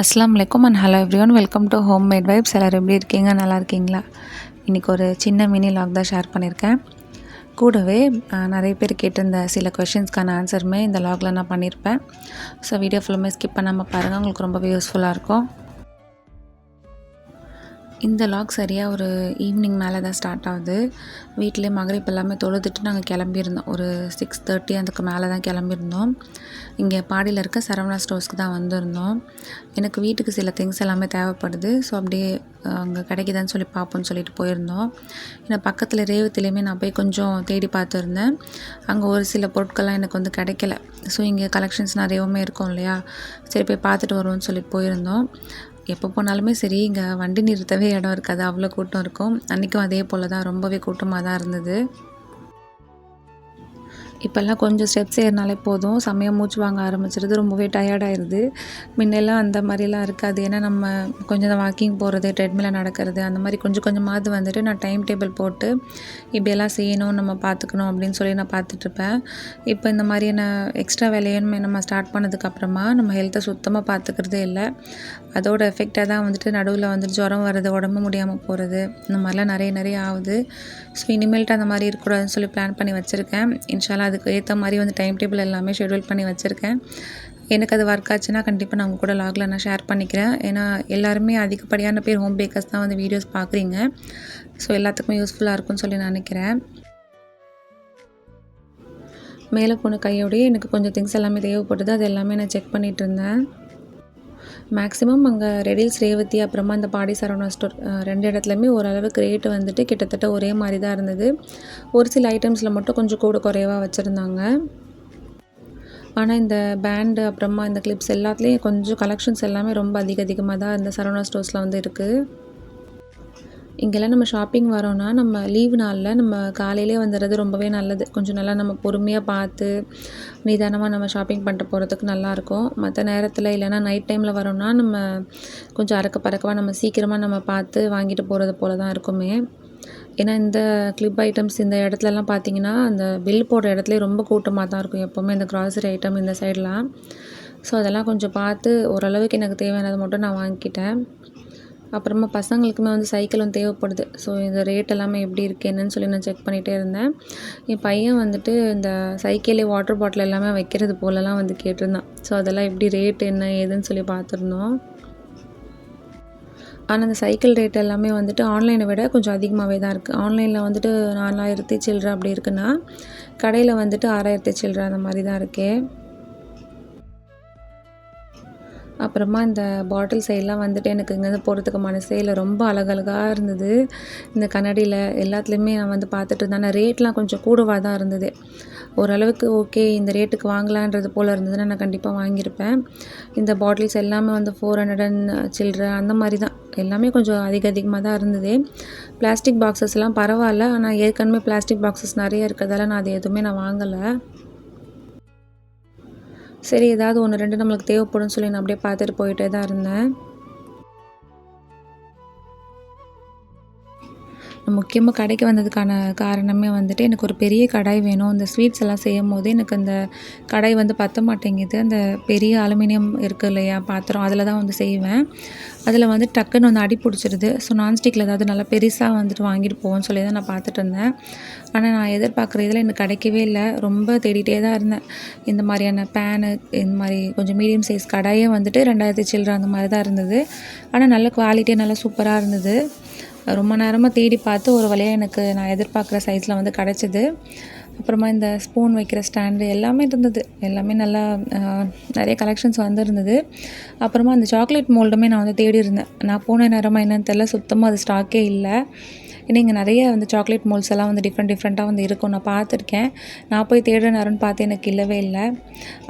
அஸ்ஸலாமு அலைக்கும் and hello everyone, welcome to Homemade Vibes. எல்லோரும் எப்படி இருக்கீங்க? நல்லா இருக்கீங்களா? இன்றைக்கி ஒரு சின்ன மினி லாக் தான் ஷேர் பண்ணியிருக்கேன். கூடவே நிறைய பேர் கேட்டிருந்த சில கொஷின்ஸ்க்கான ஆன்சருமே இந்த லாகில் நான் பண்ணியிருப்பேன். ஸோ வீடியோ ஃபுல்லுமே ஸ்கிப் பண்ணாமல் பாருங்கள், உங்களுக்கு ரொம்பவே யூஸ்ஃபுல்லாக இருக்கும். இந்த லாக் சரியாக ஒரு ஈவினிங் மேலே தான் ஸ்டார்ட் ஆகுது. வீட்டிலே மகரிப் எல்லாமே தொழுதுட்டு நாங்கள் கிளம்பியிருந்தோம். ஒரு 6:30 அதுக்கு மேலே தான் கிளம்பியிருந்தோம். இங்கே பாடியில் இருக்க சரவணா ஸ்டோர்ஸ்க்கு தான் வந்திருந்தோம். எனக்கு வீட்டுக்கு சில திங்ஸ் எல்லாமே தேவைப்படுது. ஸோ அப்படியே அங்கே கிடைக்குதான்னு சொல்லி பார்ப்போன்னு சொல்லிட்டு போயிருந்தோம். ஏன்னா பக்கத்தில் ரேவத்திலையுமே நான் போய் கொஞ்சம் தேடி பார்த்துருந்தேன். அங்கே ஒரு சில பொருட்கள்லாம் எனக்கு வந்து கிடைக்கல. ஸோ இங்கே கலெக்ஷன்ஸ் நிறையவுமே இருக்கும் இல்லையா, சரி போய் பார்த்துட்டு வருவோம்னு சொல்லி போயிருந்தோம். எப்போ போனாலுமே சரி, இங்கே வண்டி நிறுத்தவே இடம் இருக்காது, அவ்வளோ கூட்டம் இருக்கும். அன்றைக்கும் அதே போல் தான், ரொம்பவே கூட்டமாக தான் இருந்தது. இப்போல்லாம் கொஞ்சம் ஸ்டெப்ஸ் ஏறினாலே போதும், செம்மையாக மூச்சு வாங்க ஆரம்பிச்சிருது, ரொம்பவே டயர்டாயிருது. முன்னெல்லாம் அந்த மாதிரிலாம் இருக்காது. ஏன்னா நம்ம கொஞ்சம் வாக்கிங் போகிறது, ட்ரெட்மில்ல நடக்கிறது, அந்த மாதிரி கொஞ்சம் கொஞ்சமாவது வந்துட்டு நான் டைம் டேபிள் போட்டு இப்படியெல்லாம் செய்யணும், நம்ம பார்த்துக்கணும் அப்படின்னு சொல்லி நான் பார்த்துட்ருப்பேன். இப்போ இந்த மாதிரியான எக்ஸ்ட்ரா வேலையுமே நம்ம ஸ்டார்ட் பண்ணதுக்கப்புறமா நம்ம ஹெல்த்தை சுத்தமாக பார்த்துக்கிறதே இல்லை. அதோட எஃபெக்டாக தான் வந்துட்டு நடுவில் வந்துட்டு ஜுரம் வர்றது, உடம்பு முடியாமல் போகிறது, இந்த மாதிரிலாம் நிறைய ஆகுது. ஸோ இனிமேல்ட்டு அந்த மாதிரி இருக்கக்கூடாதுன்னு சொல்லி பிளான் பண்ணி வச்சுருக்கேன். இன்ஷால்லா அதுக்கு ஏற்ற மாதிரி வந்து டைம் டேபிள் எல்லாமே ஷெட்யூல் பண்ணி வச்சுருக்கேன். எனக்கு அது ஒர்க் ஆச்சுன்னா கண்டிப்பாக நான் உங்கள் கூட லாகில் நான் ஷேர் பண்ணிக்கிறேன். ஏன்னா எல்லாருமே அதிகப்படியான பேர் ஹோம் பேக்கர்ஸ் தான் வந்து வீடியோஸ் பார்க்குறீங்க. ஸோ எல்லாத்துக்குமே யூஸ்ஃபுல்லாக இருக்கும்னு சொல்லி நினைக்கிறேன். மேலே போன கையோடையே எனக்கு கொஞ்சம் திங்ஸ் எல்லாமே தேவைப்படுது. அது எல்லாமே நான் செக் பண்ணிகிட்டு இருந்தேன். மேக்ஸிமம் அங்கே ரெடில்ஸ் ரேவதி அப்புறமா இந்த பாடி சரவணா ஸ்டோர் 2 இடத்துலையுமே ஓரளவுக்கு ரேட்டு வந்துட்டு கிட்டத்தட்ட ஒரே மாதிரி தான் இருந்தது. ஒரு சில ஐட்டம்ஸில் மட்டும் கொஞ்சம் கூட குறைவாக வச்சுருந்தாங்க. ஆனால் இந்த பேண்டு அப்புறமா இந்த கிளிப்ஸ் எல்லாத்துலேயும் கொஞ்சம் கலெக்ஷன்ஸ் எல்லாமே ரொம்ப அதிகமாக தான் இந்த சரவணா ஸ்டோர்ஸில் வந்து இருக்குது. இங்கெல்லாம் நம்ம ஷாப்பிங் வரோன்னா நம்ம லீவு நாளில் நம்ம காலையிலே வந்துடுறது ரொம்பவே நல்லது. கொஞ்சம் நல்லா நம்ம பொறுமையாக பார்த்து நிதானமாக நம்ம ஷாப்பிங் பண்ணிட்டு போகிறதுக்கு நல்லாயிருக்கும். மற்ற நேரத்தில் இல்லைனா நைட் டைமில் வரோன்னா நம்ம கொஞ்சம் அறக்க பறக்கமாக நம்ம சீக்கிரமாக நம்ம பார்த்து வாங்கிட்டு போகிறது போல தான் இருக்குமே. ஏன்னா இந்த கிளிப் ஐட்டம்ஸ் இந்த இடத்துலலாம் பார்த்திங்கன்னா அந்த பில் போடுற இடத்துலேயே ரொம்ப கூட்டமாக தான் இருக்கும் எப்போவுமே, இந்த க்ராசரி ஐட்டம் இந்த சைடெலாம். ஸோ அதெல்லாம் கொஞ்சம் பார்த்து ஓரளவுக்கு எனக்கு தேவையானதை மட்டும் நான் வாங்கிக்கிட்டேன். அப்புறமா பசங்களுக்குமே வந்து சைக்கிள் வந்து தேவைப்படுது. ஸோ இந்த ரேட் எல்லாமே எப்படி இருக்குது என்னன்னு சொல்லி நான் செக் பண்ணிகிட்டே இருந்தேன். என் பையன் வந்துட்டு இந்த சைக்கிளே வாட்டர் பாட்டில் எல்லாமே வைக்கிறது போலலாம் வந்து கேட்டிருந்தான். ஸோ அதெல்லாம் எப்படி ரேட் என்ன ஏதுன்னு சொல்லி பார்த்துருந்தோம். ஆனால் அந்த சைக்கிள் ரேட் எல்லாமே வந்துட்டு ஆன்லைனை விட கொஞ்சம் அதிகமாகவே தான் இருக்குது. ஆன்லைனில் வந்துட்டு 4000 சில்லற அப்படி இருக்குன்னா, கடையில் வந்துட்டு 6000 சில்லற அந்த மாதிரி தான் இருக்கே. அப்புறமா இந்த பாட்டில் சைடெலாம் வந்துட்டு எனக்கு இங்கேருந்து போகிறதுக்கு மனசே இல்லை, ரொம்ப அழகழகாக இருந்தது. இந்த கண்ணாடியில் எல்லாத்துலேயுமே நான் வந்து பார்த்துட்டு இருந்தேன். ஆனால் ரேட்லாம் கொஞ்சம் கூடவாக தான் இருந்தது. ஓரளவுக்கு ஓகே, இந்த ரேட்டுக்கு வாங்கலான்றது போல் இருந்ததுன்னா நான் கண்டிப்பாக வாங்கியிருப்பேன். இந்த பாட்டில்ஸ் எல்லாமே வந்து 400 சில்லற அந்த மாதிரி தான், எல்லாமே கொஞ்சம் அதிகமாக தான் இருந்தது. பிளாஸ்டிக் பாக்ஸஸ்லாம் பரவாயில்ல, ஆனால் ஏற்கனவே பிளாஸ்டிக் பாக்ஸஸ் நிறைய இருக்கிறதால நான் அது எதுவுமே நான் வாங்கலை. சரி ஏதாவது 1, 2 நம்மளுக்கு தேவைப்படும்னு சொல்லி நான் அப்படியே பார்த்துட்டு போயிட்டே தான் இருந்தேன். முக்கியமாக கடைக்கு வந்ததுக்கான காரணமே வந்துட்டு எனக்கு ஒரு பெரிய கடாய் வேணும். இந்த ஸ்வீட்ஸ் எல்லாம் செய்யும் போது எனக்கு அந்த கடாய் வந்து பற்ற மாட்டேங்குது. அந்த பெரிய அலுமினியம் இருக்குது இல்லையா பாத்திரம், அதில் தான் வந்து செய்வேன். அதில் வந்து டக்குன்னு வந்து அடி பிடிச்சிருது. ஸோ நான்ஸ்டிக்கில் ஏதாவது நல்லா பெருசாக வந்துட்டு வாங்கிட்டு போவோன்னு சொல்லி தான் நான் பார்த்துட்டு இருந்தேன். ஆனால் நான் எதிர்பார்க்குற இதில் எனக்கு கிடைக்கவே இல்லை. ரொம்ப தேடிகிட்டே தான் இருந்தேன். இந்த மாதிரியான பேனு, இந்த மாதிரி கொஞ்சம் மீடியம் சைஸ் கடாயே வந்துட்டு 2000 சில்லற அந்த மாதிரி தான் இருந்தது. ஆனால் நல்ல குவாலிட்டியாக நல்லா சூப்பராக இருந்தது. ரொம்ப நேரமாக தேடி பார்த்து ஒரு வழியாக எனக்கு நான் எதிர்பார்க்குற சைஸில் வந்து கிடச்சிது. அப்புறமா இந்த ஸ்பூன் வைக்கிற ஸ்டாண்டு எல்லாமே இருந்தது. எல்லாமே நல்லா நிறைய கலெக்ஷன்ஸ் வந்துருந்தது. அப்புறமா அந்த சாக்லேட் மோல்டுமே நான் வந்து தேடி இருந்தேன். நான் போன நேரமாக என்னன்னு தெரியல, சுத்தமாக அது ஸ்டாக்கே இல்லை. ஏன்னா இங்கே நிறைய வந்து சாக்லேட் மோல்ஸ் எல்லாம் வந்து டிஃப்ரெண்ட்டாக வந்து இருக்கும், நான் பார்த்துருக்கேன். நான் போய் தேடுற நேரம்னு பார்த்து எனக்கு இல்லவே இல்லை.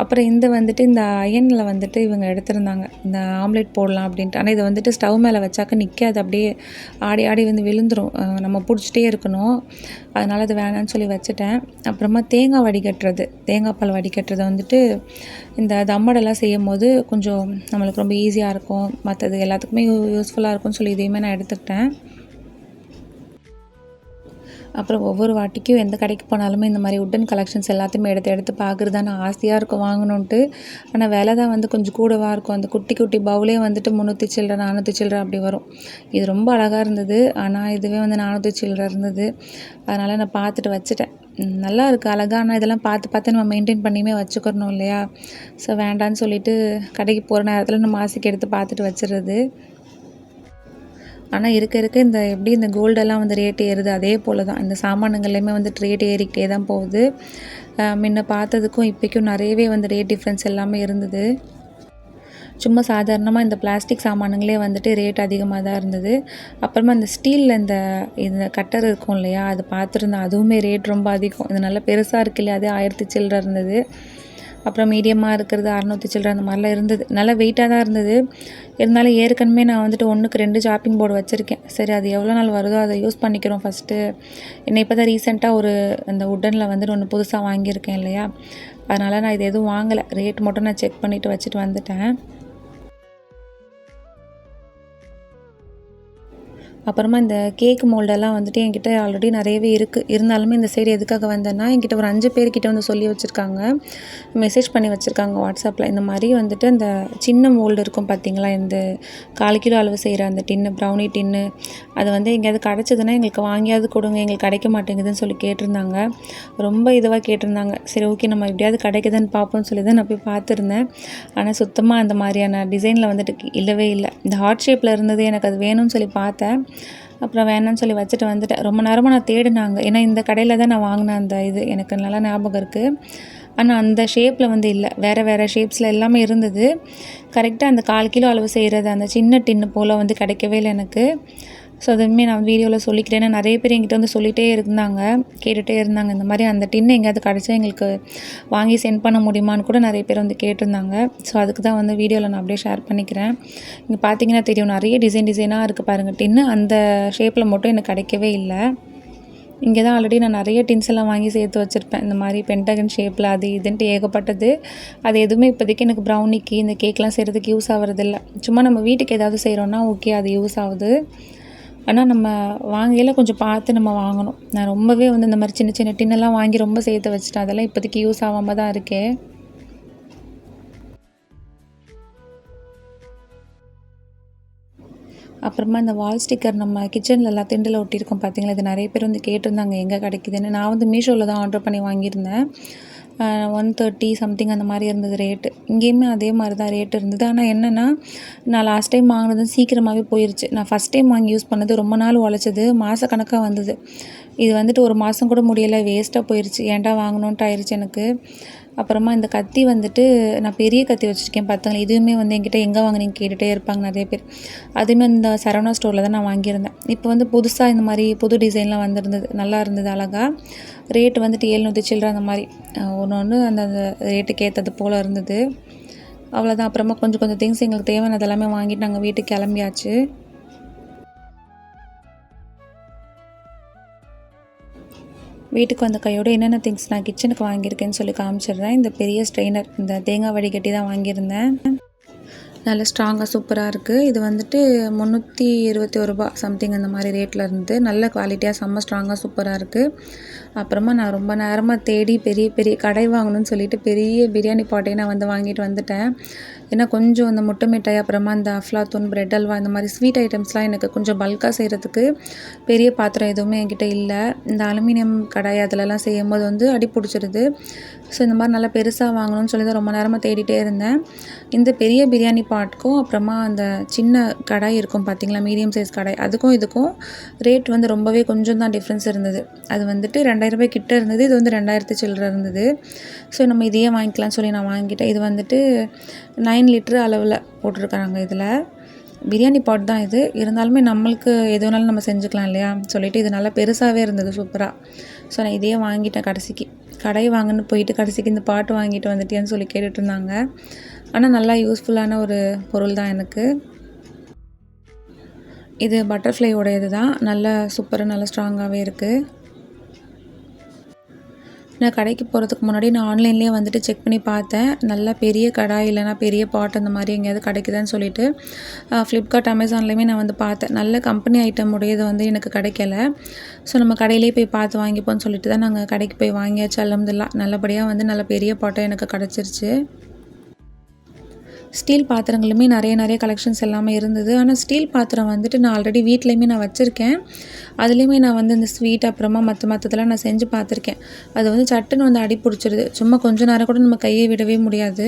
அப்புறம் இந்த வந்துட்டு இந்த அயனில் வந்துட்டு இவங்க எடுத்திருந்தாங்க, இந்த ஆம்லேட் போடலாம் அப்படின்ட்டு. ஆனால் இதை வந்துட்டு ஸ்டவ் மேலே வச்சாக்க நிற்காது, அப்படியே ஆடி வந்து விழுந்துடும். நம்ம பிடிச்சிட்டே இருக்கணும். அதனால் அது வேணான்னு சொல்லி வச்சுட்டேன். அப்புறமா தேங்காய் வடிகட்டுறது, தேங்காய் பால் வடிகட்டுறது வந்துட்டு இந்த தம்மடெல்லாம் செய்யும் போது கொஞ்சம் நம்மளுக்கு ரொம்ப ஈஸியாக இருக்கும், மற்றது எல்லாத்துக்குமே யூஸ்ஃபுல்லாக இருக்கும்னு சொல்லி இதையுமே நான் எடுத்துக்கிட்டேன். அப்புறம் ஒவ்வொரு வாட்டிக்கும் எந்த கடைக்கு போனாலுமே இந்த மாதிரி உட்டன் கலெக்ஷன்ஸ் எல்லாத்தையுமே எடுத்து எடுத்து பார்க்குறது தான் நான் ஆசையாக இருக்கும் வாங்கணுன்ட்டு. ஆனால் விலை தான் வந்து கொஞ்சம் கூடவா இருக்கும். அந்த குட்டி குட்டி பவுலே வந்துட்டு 300 சில்லற 400 சில்லற அப்படி வரும். இது ரொம்ப அழகாக இருந்தது. ஆனால் இதுவே வந்து 400 சில்லற இருந்தது. அதனால் நான் பார்த்துட்டு வச்சுட்டேன். நல்லா இருக்குது அழகா. ஆனால் இதெல்லாம் பார்த்து பார்த்து நம்ம மெயின்டைன் பண்ணியுமே வச்சுக்கிறணும் இல்லையா? ஸோ வேண்டான்னு சொல்லிட்டு கடைக்கு போகிற நேரத்தில் நம்ம ஆசைக்கு எடுத்து பார்த்துட்டு வச்சுறது. ஆனால் இருக்க இருக்க இந்த எப்படி இந்த கோல்டெல்லாம் வந்து ரேட் ஏறுது அதே போல் தான் இந்த சாமானுங்கள்லையுமே வந்துட்டு ரேட் ஏறிக்கிட்டே தான் போகுது. முன்ன பார்த்ததுக்கும் இப்போக்கும் நிறையவே வந்து ரேட் டிஃப்ரென்ஸ் எல்லாமே இருந்தது. சும்மா சாதாரணமாக இந்த பிளாஸ்டிக் சாமானுங்களே வந்துட்டு ரேட் அதிகமாக தான் இருந்தது. அப்புறமா இந்த ஸ்டீலில் இந்த கட்டர் இருக்கும் இல்லையா, அது பார்த்துருந்தேன். அதுவுமே ரேட் ரொம்ப அதிகம். இது நல்லா பெருசாக இருக்கு இல்லையா, அதே 1000 சில்லற இருந்தது. அப்புறம் மீடியமாக இருக்கிறது 600 சில்லற அந்த மாதிரிலாம் இருந்தது. நல்லா வெயிட்டாக தான் இருந்தது. இருந்தாலும் ஏற்கனவே நான் வந்துட்டு 1க்கு 2 சாப்பிங் போர்டு வச்சுருக்கேன். சரி அது எவ்வளோ நாள் வருதோ அதை யூஸ் பண்ணிக்கிறோம் ஃபஸ்ட்டு. என்னை இப்போ தான் ரீசெண்டாக ஒரு அந்த உட்டனில் வந்துட்டு ஒன்று புதுசாக வாங்கியிருக்கேன் இல்லையா, அதனால் நான் இது எதுவும் வாங்கலை. ரேட் மட்டும் நான் செக் பண்ணிவிட்டு வச்சுட்டு வந்துட்டேன். அப்புறமா இந்த கேக் மோல்டெல்லாம் வந்துட்டு என்கிட்ட ஆல்ரெடி நிறையவே இருக்குது. இருந்தாலுமே இந்த சைடு எதுக்காக வந்தேன்னா, என்கிட்ட ஒரு 5 பேர்கிட்ட வந்து சொல்லி வச்சுருக்காங்க, மெசேஜ் பண்ணி வச்சுருக்காங்க வாட்ஸ்அப்பில். இந்த மாதிரி வந்துட்டு அந்த சின்ன மோல்டு இருக்கும் பார்த்தீங்களா, இந்த 1/4 கிலோ அளவு செய்கிற அந்த டின்னு, ப்ரௌனி டின்னு, அது வந்து எங்கேயாவது கிடச்சிதுன்னா எங்களுக்கு வாங்கியாவது கொடுங்க, எங்களுக்கு கிடைக்க மாட்டேங்குதுன்னு சொல்லி கேட்டிருந்தாங்க. ரொம்ப இதுவாக கேட்டிருந்தாங்க. சரி ஓகே நம்ம எப்படியாவது கிடைக்குதுன்னு பார்ப்போம்னு சொல்லி தான் நான் போய் பார்த்துருந்தேன். ஆனால் சுத்தமாக அந்த மாதிரியான டிசைனில் வந்துட்டு இல்லவே இல்லை. இந்த ஹார்ட் ஷேப்பில் இருந்தது, எனக்கு அது வேணும்னு சொல்லி பார்த்தேன். அப்புறம் வேணான்னு சொல்லி வச்சுட்டு வந்துட்டேன். ரொம்ப நேரமாக நான் தேடினாங்க. ஏன்னா இந்த கடையில் தான் நான் வாங்கினேன் அந்த இது, எனக்கு நல்லா ஞாபகம் இருக்குது. ஆனால் அந்த ஷேப்பில் வந்து இல்லை, வேறு வேறு ஷேப்ஸில் எல்லாமே இருந்தது. கரெக்டாக அந்த 1/4 கிலோ அளவு செய்கிறது அந்த சின்ன டின்னு போல் வந்து கிடைக்கவே இல்லை எனக்கு. ஸோ அதுவுமே நான் வீடியோவில் சொல்லிக்கிறேன். ஏன்னா நிறைய பேர் என்கிட்ட வந்து சொல்லிகிட்டே இருந்தாங்க, கேட்டுகிட்டே இருந்தாங்க. இந்த மாதிரி அந்த டின்னு எங்கேயாவது கிடச்சா எங்களுக்கு வாங்கி சென்ட் பண்ண முடியுமான்னு கூட நிறைய பேர் வந்து கேட்டிருந்தாங்க. ஸோ அதுக்கு தான் வந்து வீடியோவில் நான் அப்படியே ஷேர் பண்ணிக்கிறேன். இங்கே பார்த்தீங்கன்னா தெரியும், நிறைய டிசைனாக இருக்குது பாருங்கள் டின்னு. அந்த ஷேப்பில் மட்டும் எனக்கு கிடைக்கவே இல்லை. இங்கே தான் ஆல்ரெடி நான் நிறைய டின்ஸ் எல்லாம் வாங்கி சேர்த்து வச்சுருப்பேன். இந்த மாதிரி பென்டகன் ஷேப்பில் அது இதுன்ட்டு ஏகப்பட்டது. அது எதுவுமே இப்போதைக்கு எனக்கு ப்ரௌனிக்கு இந்த கேக்லாம் செய்கிறதுக்கு யூஸ் ஆகிறதில்ல. சும்மா நம்ம வீட்டுக்கு ஏதாவது செய்கிறோன்னா ஓகே அது யூஸ் ஆகுது. ஆனால் நம்ம வாங்கையில் கொஞ்சம் பார்த்து நம்ம வாங்கணும். நான் ரொம்பவே வந்து இந்த மாதிரி சின்ன சின்ன டின்னெல்லாம் வாங்கி ரொம்ப சேர்த்து வச்சுட்டேன். அதெல்லாம் இப்போதைக்கு யூஸ் ஆகாமல் தான் இருக்கேன். அப்புறமா இந்த வால் ஸ்டிக்கர் நம்ம கிச்சன்லலாம் திண்டில் ஒட்டியிருக்கோம் பார்த்தீங்களா, இது நிறைய பேர் வந்து கேட்டிருந்தாங்க எங்கே கிடைக்குதுன்னு. நான் வந்து மீஷோவில் தான் ஆர்டர் பண்ணி வாங்கியிருந்தேன். 130 சம்திங் அந்த மாதிரி இருந்தது ரேட்டு. இங்கேயுமே அதே மாதிரி தான் ரேட் இருந்தது. ஆனால் என்னென்னா, நான் லாஸ்ட் டைம் வாங்கினது சீக்கிரமாகவே போயிடுச்சு. நான் ஃபஸ்ட் டைம் வாங்கி யூஸ் பண்ணது ரொம்ப நாள் உழைச்சது, மாதக்கணக்காக வந்தது. இது வந்துட்டு ஒரு மாதம் கூட முடியலை, வேஸ்ட்டாக போயிடுச்சு. ஏன்டா வாங்கணுன்ட்டு ஆயிடுச்சு எனக்கு. அப்புறமா இந்த கத்தி வந்துட்டு நான் பெரிய கத்தி வச்சுருக்கேன் பார்த்துங்களேன். இதுவுமே வந்து என்கிட்ட எங்கே வாங்கினீங்க கேட்டுகிட்டே இருப்பாங்க நிறைய பேர். அதுவுமே இந்த சரவணா ஸ்டோரில் தான் நான் வாங்கியிருந்தேன். இப்போ வந்து புதுசாக இந்த மாதிரி புது டிசைன்லாம் வந்திருந்தது, நல்லா இருந்தது அழகாக. ரேட்டு வந்துட்டு 700 சில்லற அந்த மாதிரி ஒன்று அந்த ரேட்டுக்கு ஏற்றது போல் இருந்தது. அவ்வளோதான். அப்புறமா கொஞ்சம் கொஞ்சம் திங்ஸ் எங்களுக்கு தேவையானது எல்லாமே வாங்கிட்டு நாங்கள் வீட்டுக்கு கிளம்பியாச்சு. வீட்டுக்கு வந்த கையோடு என்னென்ன திங்ஸ் நான் கிச்சனுக்கு வாங்கியிருக்கேன்னு சொல்லி காமிச்சிடுறேன். இந்த பெரிய ஸ்ட்ரெயினர், இந்த தேங்காய் வடிகட்டி தான் வாங்கியிருந்தேன். நல்ல ஸ்ட்ராங்காக சூப்பராக இருக்குது. இது வந்துட்டு 321 ரூபா சம்திங் அந்த மாதிரி ரேட்டில் இருந்து, நல்ல குவாலிட்டியாக செம்ம ஸ்ட்ராங்காக சூப்பராக இருக்குது. அப்புறமா நான் ரொம்ப நேரமாக தேடி பெரிய பெரிய கடை வாங்கணும்னு சொல்லிட்டு பெரிய பிரியாணி பாட்டே நான் வந்து வாங்கிட்டு வந்துட்டேன். ஏன்னா கொஞ்சம் அந்த முட்டை மிட்டாய், அப்புறமா இந்த அஃப்லாத்தூன், பிரெட் அல்வா, இந்த மாதிரி ஸ்வீட் ஐட்டம்ஸ்லாம் எனக்கு கொஞ்சம் பல்காக செய்கிறதுக்கு பெரிய பாத்திரம் எதுவுமே என்கிட்ட இல்லை. இந்த அலுமினியம் கடாய் அதிலலாம் செய்யும்போது வந்து அடி பிடிச்சிருது. ஸோ இந்த மாதிரி நல்லா பெருசாக வாங்கணும்னு சொல்லி தான் ரொம்ப நேரமாக தேடிட்டே இருந்தேன். இந்த பெரிய பிரியாணி பாட்டுக்கும் அப்புறமா அந்த சின்ன கடாய் இருக்கும் பார்த்தீங்களா, மீடியம் சைஸ் கடாய், அதுக்கும் இதுக்கும் ரேட் வந்து ரொம்பவே கொஞ்சம் தான் டிஃப்ரென்ஸ் இருந்தது. அது வந்துட்டு 2000 ரூபாய் கிட்ட இருந்தது, இது வந்து 2000 சில்லற இருந்தது. ஸோ நம்ம இதையே வாங்கிக்கலாம்னு சொல்லி நான் வாங்கிட்டேன். இது வந்துட்டு 9 லிட்டர் அளவில் போட்டிருக்காங்க. இதில் பிரியாணி பாட் தான் இது, இருந்தாலுமே நம்மளுக்கு எது வேணாலும் நம்ம செஞ்சுக்கலாம் இல்லையா சொல்லிவிட்டு இது நல்லா பெருசாகவே இருந்தது சூப்பராக. ஸோ நான் இதையே வாங்கிட்டேன். கடைசிக்கு கடை வாங்கன்னு போயிட்டு கடைசிக்கு இந்த பாட்டு வாங்கிட்டு வந்துட்டேன்னு சொல்லி கேட்டுட்டு இருந்தாங்க. ஆனால் நல்லா யூஸ்ஃபுல்லான ஒரு பொருள் தான் எனக்கு. இது பட்டர்ஃப்ளையோட இது தான், நல்லா சூப்பராக நல்லா ஸ்ட்ராங்காகவே இருக்குது. நான் கடைக்கு போகிறதுக்கு முன்னாடி நான் ஆன்லைன்லேயே வந்துட்டு செக் பண்ணி பார்த்தேன். நல்லா பெரிய கடாய் இல்லைனா பெரிய பாட் அந்த மாதிரி எங்கேயாவது கிடைக்குதான்னு சொல்லிட்டு ஃப்ளிப்கார்ட், அமேசான்லேயுமே நான் வந்து பார்த்தேன். நல்ல கம்பெனி ஐட்டம் உடையது வந்து எனக்கு கிடைக்கல. ஸோ நம்ம கடையிலேயே போய் பார்த்து வாங்கிப்போம்னு சொல்லிட்டு தான் நாங்கள் கடைக்கு போய் வாங்கியாச்சு. அல்ஹம்துலில்லாஹ் நல்லபடியாக வந்து நல்ல பெரிய பாட்டம் எனக்கு கிடச்சிருச்சு. ஸ்டீல் பாத்திரங்களுமே நிறைய கலெக்ஷன்ஸ் எல்லாமே இருந்தது. ஆனால் ஸ்டீல் பாத்திரம் வந்துட்டு நான் ஆல்ரெடி வீட்லேயுமே நான் வச்சுருக்கேன். அதுலேயுமே நான் வந்து இந்த ஸ்வீட் அப்புறமா மற்றதெல்லாம் நான் செஞ்சு பார்த்துருக்கேன். அது வந்து சட்டுன்னு வந்து அடி பிடிச்சிருது. சும்மா கொஞ்ச நேரம் கூட நம்ம கையை விடவே முடியாது.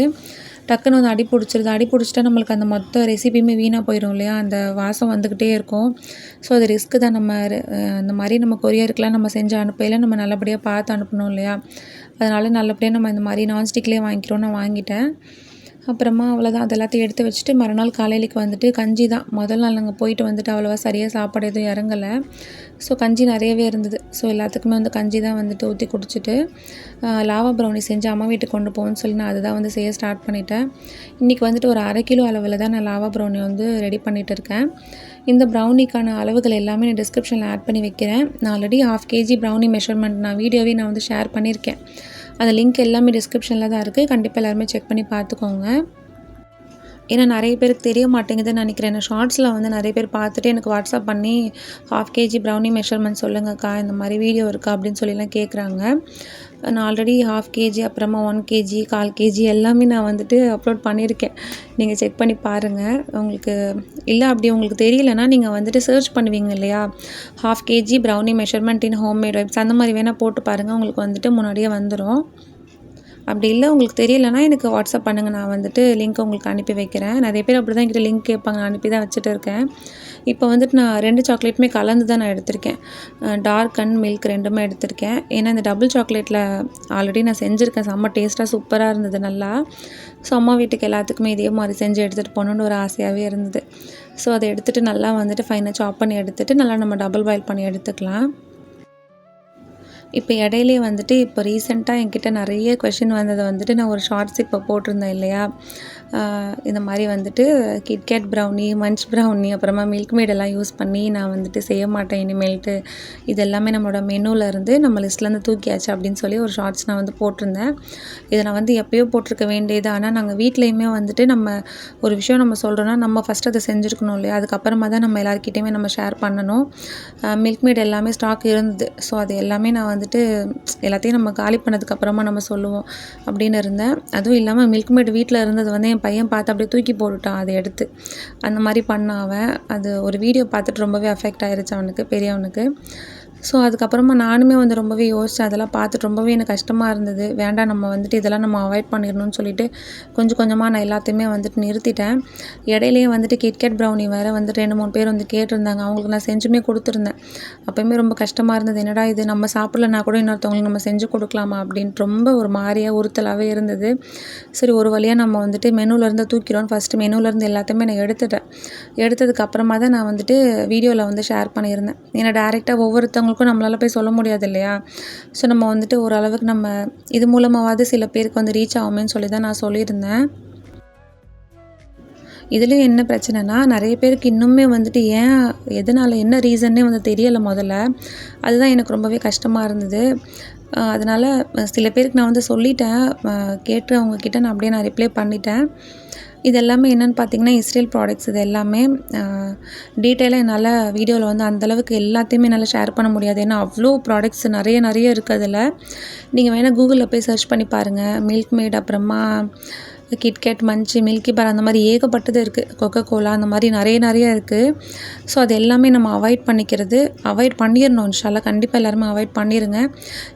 டக்குன்னு வந்து அடி பிடிச்சிருது. அடி பிடிச்சிட்டா நம்மளுக்கு அந்த மொத்த ரெசிபியுமே வீணாக போயிடும் இல்லையா? அந்த வாசம் வந்துக்கிட்டே இருக்கும். ஸோ அது ரிஸ்க்கு தான். இந்த மாதிரி நம்ம கொரியருக்குலாம் நம்ம செஞ்சு அனுப்பையில் நம்ம நல்லபடியாக பார்த்து அனுப்பணும் இல்லையா? அதனால் நல்லபடியாக நம்ம இந்த மாதிரி நான்ஸ்டிக்லேயே வாங்கிக்கிறோம். நான் வாங்கிட்டேன். அப்புறமா அவ்வளோதான். அது எல்லாத்தையும் எடுத்து வச்சுட்டு மறுநாள் காலையிலக்கு வந்துட்டு கஞ்சி தான். முதல் நாள் நாங்கள் போயிட்டு வந்துட்டு அவ்வளோவா சரியாக சாப்பாடு எதுவும் இறங்கலை. ஸோ கஞ்சி நிறையவே இருந்தது. ஸோ எல்லாத்துக்குமே வந்து கஞ்சி தான் வந்துட்டு ஊற்றி குடிச்சிட்டு லாவா ப்ரௌனி செஞ்சு அம்மா வீட்டுக்கு கொண்டு போகணும்னு சொல்லி நான் அதுதான் வந்து செய்ய ஸ்டார்ட் பண்ணிட்டேன். இன்றைக்கி வந்துட்டு ஒரு 1/2 கிலோ அளவில் தான் நான் லாவா ப்ரௌனி வந்து ரெடி பண்ணிகிட்டு இருக்கேன். இந்த ப்ரௌனிக்கான அளவுகள் எல்லாமே நான் டிஸ்கிரிப்ஷனில் ஆட் பண்ணி வைக்கிறேன். நான் ஆல்ரெடி 1/2 kg ப்ரௌனி மெஷர்மெண்ட் நான் வீடியோவே நான் வந்து ஷேர் பண்ணியிருக்கேன். அந்த லிங்க் எல்லாமே டிஸ்கிரிப்ஷனில் தான் இருக்குது. கண்டிப்பாக எல்லாருமே செக் பண்ணி பார்த்துக்கோங்க. ஏன்னா நிறைய பேருக்கு தெரிய மாட்டேங்குதுன்னு நினைக்கிறேன். நான் ஷார்ட்ஸில் வந்து நிறைய பேர் பார்த்துட்டு எனக்கு வாட்ஸ்அப் பண்ணி 1/2 kg ப்ரௌனி மெஷர்மெண்ட் சொல்லுங்கக்கா, இந்த மாதிரி வீடியோ இருக்கா அப்படின்னு சொல்லிலாம் கேட்குறாங்க. நான் ஆல்ரெடி 1/2 kg அப்புறமா 1 kg 1/4 kg எல்லாமே நான் வந்துட்டு அப்லோட் பண்ணியிருக்கேன். நீங்கள் செக் பண்ணி பாருங்கள். உங்களுக்கு இல்லை அப்படி உங்களுக்கு தெரியலனா நீங்கள் வந்துட்டு சர்ச் பண்ணுவீங்க இல்லையா? 1/2 kg brownie measurement in Homemade Vibes அந்த மாதிரி வேணால் போட்டு பாருங்கள். உங்களுக்கு வந்துட்டு முன்னாடியே வந்துடும். அப்படி இல்லை உங்களுக்கு தெரியலனா எனக்கு வாட்ஸ்அப் பண்ணுங்கள். நான் வந்துட்டு லிங்க் உங்களுக்கு அனுப்பி வைக்கிறேன். நிறைய பேர் அப்படி தான் என்கிட்ட லிங்க் கேட்பாங்க. நான் அனுப்பி தான் வச்சுட்டு இருக்கேன். இப்போ வந்துட்டு நான் 2 சாக்லேட்டுமே கலந்து தான் நான் எடுத்திருக்கேன். டார்க் அண்ட் மில்க் 2மே எடுத்திருக்கேன். ஏன்னா இந்த டபுள் சாக்லேட்டில் ஆல்ரெடி நான் செஞ்சுருக்கேன். செம்ம டேஸ்ட்டாக சூப்பராக இருந்தது நல்லா. ஸோ அம்மா வீட்டுக்கு எல்லாத்துக்குமே இதே மாதிரி செஞ்சு எடுத்துகிட்டு போகணுன்னு ஒரு ஆசையாகவே இருந்தது. ஸோ அதை எடுத்துகிட்டு நல்லா வந்துட்டு ஃபைனாக சாப் பண்ணி எடுத்துகிட்டு நல்லா நம்ம டபுள் பாயில் பண்ணி எடுத்துக்கலாம். இப்போ இடையிலே வந்துட்டு இப்போ ரீசெண்டாக என்கிட்ட நிறைய கொஷின் வந்ததை வந்துட்டு நான் ஒரு ஷார்ட்ஸ் இப்போ போட்டிருந்தேன் இல்லையா? இந்த மாதிரி வந்துட்டு கிட்கேட் ப்ரௌனி, மன்ச் ப்ரௌனி அப்புறமா மில்க் மேடெல்லாம் யூஸ் பண்ணி நான் வந்துட்டு செய்ய மாட்டேன் இனிமேல்ட்டு. இது எல்லாமே நம்மளோட மெனுவில் இருந்து நம்ம லிஸ்ட்லேருந்து தூக்கியாச்சு அப்படின்னு சொல்லி ஒரு ஷார்ட்ஸ் நான் வந்து போட்டிருந்தேன். இதை நான் வந்து எப்போயோ போட்டிருக்க வேண்டியது. ஆனால் நாங்கள் வீட்லேயுமே வந்துட்டு நம்ம ஒரு விஷயம் நம்ம சொல்கிறோன்னா நம்ம ஃபஸ்ட்டு அதை செஞ்சுருக்கணும் இல்லையா? அதுக்கப்புறமா தான் நம்ம எல்லாருக்கிட்டையுமே நம்ம ஷேர் பண்ணணும். மில்க் மேட் எல்லாமே ஸ்டாக் இருந்தது. ஸோ அது எல்லாமே நான் வந்துட்டு எல்லாத்தையும் நம்ம காலி பண்ணதுக்கப்புறமா நம்ம சொல்லுவோம் அப்படின்னு இருந்தேன். அதுவும் இல்லாமல் மில்க் மேட் வீட்டில் இருந்தது வந்து என் பையன் பார்த்து அப்படியே தூக்கி போட்டுட்டான் அதை எடுத்து. அந்த மாதிரி பண்ணான் அவன். அது ஒரு வீடியோ பார்த்துட்டு ரொம்பவே அஃபெக்ட் ஆயிருச்சு அவனுக்கு, பெரியவனுக்கு. ஸோ அதுக்கப்புறமா நானுமே வந்து ரொம்பவே யோசித்தேன். அதெல்லாம் பார்த்துட்டு ரொம்பவே எனக்கு கஷ்டமாக இருந்தது. வேண்டாம் நம்ம வந்துட்டு இதெல்லாம் நம்ம அவாய்ட் பண்ணிடணும்னு சொல்லிட்டு கொஞ்சம் கொஞ்சமாக நான் எல்லாத்தையுமே வந்துட்டு நிறுத்திட்டேன். இடையிலேயே வந்துட்டு கிட்கேட் ப்ரௌனி வேறு வந்து 2-3 பேர் வந்து கேட்டிருந்தாங்க. அவங்களுக்கு நான் செஞ்சுமே கொடுத்துருந்தேன். அப்போயுமே ரொம்ப கஷ்டமாக இருந்தது. என்னடா இது நம்ம சாப்பிட்லனா கூட இன்னொருத்தவங்களுக்கு நம்ம செஞ்சு கொடுக்கலாமா அப்படின்ட்டு ரொம்ப ஒரு மாதிரியாக உறுத்தலாகவே இருந்தது. சரி ஒரு வழியாக நம்ம வந்துட்டு மெனுவிலேருந்து தூக்கிறோன்னு ஃபஸ்ட்டு மெனுவிலேருந்து எல்லாத்தையுமே நான் எடுத்துட்டேன். எடுத்ததுக்கப்புறமா தான் நான் வந்துட்டு வீடியோவில் வந்து ஷேர் பண்ணியிருந்தேன். ஏன்னா டேரெக்டாக ஒவ்வொருத்தவங்களுக்கும் நம்மளால் போய் சொல்ல முடியாது இல்லையா? ஸோ நம்ம வந்துட்டு ஓரளவுக்கு நம்ம இது மூலமாவது சில பேருக்கு வந்து ரீச் ஆகுமேன்னு சொல்லி தான் நான் சொல்லியிருந்தேன். இதுலேயும் என்ன பிரச்சனைனா நிறைய பேருக்கு இன்னுமே வந்துட்டு எதனால் என்ன ரீசன்னே வந்து தெரியலை முதல்ல. அதுதான் எனக்கு ரொம்பவே கஷ்டமாக இருந்தது. அதனால் சில பேருக்கு நான் வந்து சொல்லிட்டேன். கேட்டு அவங்கக்கிட்ட நான் அப்படியே நான் ரிப்ளை பண்ணிட்டேன். இது எல்லாமே என்னென்னு பார்த்தீங்கன்னா இஸ்ரேல் ப்ராடக்ட்ஸ். இது எல்லாமே டீட்டெயிலாக என்னால் வீடியோவில் வந்து அந்தளவுக்கு எல்லாத்தையுமே என்னால் ஷேர் பண்ண முடியாது. ஏன்னா அவ்வளோ ப்ராடக்ட்ஸ் நிறைய இருக்குது அதில். நீங்கள் வேணால் கூகுளில் போய் சர்ச் பண்ணி பாருங்கள். மில்க் மேட் அப்புறமா கிட்கேட், மன்ச், மில்கி பார் அந்த மாதிரி ஏகப்பட்டது இருக்குது. கொக்கோ கோலா அந்த மாதிரி நிறைய இருக்குது. ஸோ அது எல்லாமே நம்ம அவாய்ட் பண்ணிடணும். இன்ஷால்லா கண்டிப்பாக எல்லாருமே அவாய்ட் பண்ணிடுங்க.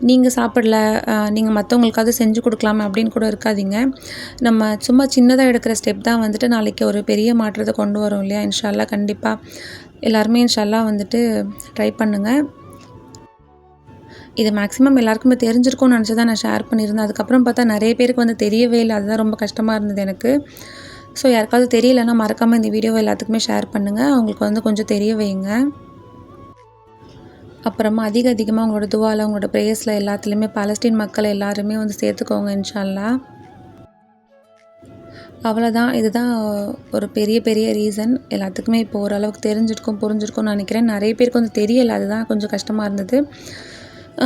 நீங்கள் சாப்பிடல, நீங்கள் மற்றவங்களுக்காவது செஞ்சு கொடுக்கலாமே அப்படின்னு கூட இருக்காதீங்க. நம்ம சும்மா சின்னதாக எடுக்கிற ஸ்டெப் தான் வந்துட்டு நாளைக்கு ஒரு பெரிய மாற்றத்தை கொண்டு வரும் இல்லையா? இன்ஷால்லா கண்டிப்பாக எல்லாருமே இன்ஷால்லா வந்துட்டு ட்ரை பண்ணுங்கள். இது மேக்ஸிமம் எல்லாருக்குமே தெரிஞ்சிருக்கும்னு நினச்சி தான் நான் ஷேர் பண்ணியிருந்தேன். அதுக்கப்புறம் பார்த்தா நிறைய பேருக்கு வந்து தெரியவே இல்லை. அதுதான் ரொம்ப கஷ்டமாக இருந்தது எனக்கு. ஸோ யாருக்காவது தெரியலைன்னா மறக்காமல் இந்த வீடியோவை எல்லாத்துக்குமே ஷேர் பண்ணுங்கள். அவங்களுக்கு வந்து கொஞ்சம் தெரிய வைங்க. அப்புறமா அதிகமாக உங்களோட துவால உங்களோட ப்ரேயர்ஸில் எல்லாத்துலேயுமே பாலஸ்தீன் மக்கள் எல்லாருமே வந்து சேர்த்துக்கோங்க இன்ஷால்லா. அவ்வளோதான். இதுதான் ஒரு பெரிய ரீசன். எல்லாத்துக்குமே இப்போ ஓரளவுக்கு தெரிஞ்சிருக்கும் புரிஞ்சிருக்கும்னு நினைக்கிறேன். நிறைய பேருக்கு வந்து தெரியலை. அதுதான் கொஞ்சம் கஷ்டமாக இருந்தது. ஆ,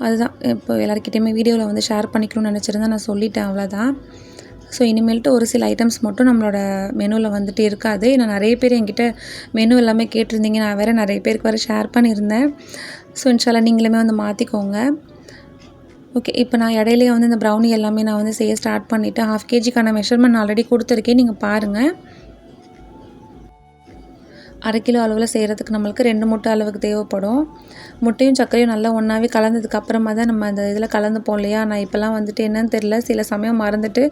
அதுதான் இப்போ எல்லார்கிட்டயுமே வீடியோவில் வந்து ஷேர் பண்ணிக்கணும்னு நினச்சிருந்தேன். நான் சொல்லிட்டேன் அவ்வளோதான். ஸோ இனிமேல்ட்டு ஒரு சில ஐட்டம்ஸ் மட்டும் நம்மளோட மெனுவில் வந்துட்டு இருக்காது. ஏன்னா நிறைய பேர் என்கிட்ட மெனு எல்லாமே கேட்டிருந்தீங்க. நான் வேறு நிறைய பேருக்கு வேறு ஷேர் பண்ணியிருந்தேன். ஸோ இன்ஷால்லா நீங்களுமே வந்து மாற்றிக்கோங்க. ஓகே. இப்போ நான் இடையிலேயே வந்து இந்த ப்ரௌனி எல்லாமே நான் வந்து செய்ய ஸ்டார்ட் பண்ணிவிட்டு 1/2 கேஜிக்கான மெஷர்மெண்ட் நான் ஆல்ரெடி கொடுத்துருக்கேன். நீங்கள் பாருங்கள். 1/2 கிலோ அளவில் செய்கிறதுக்கு நம்மளுக்கு 2 முட்டை அளவுக்கு தேவைப்படும். முட்டையும் சர்க்கரையும் நல்லா ஒன்றாவே கலந்ததுக்கு அப்புறமா தான் நம்ம அந்த இதில் கலந்துப்போம் இல்லையா? நான் இப்போலாம் வந்துட்டு என்னன்னு தெரில, சில சமயம் மறந்துட்டு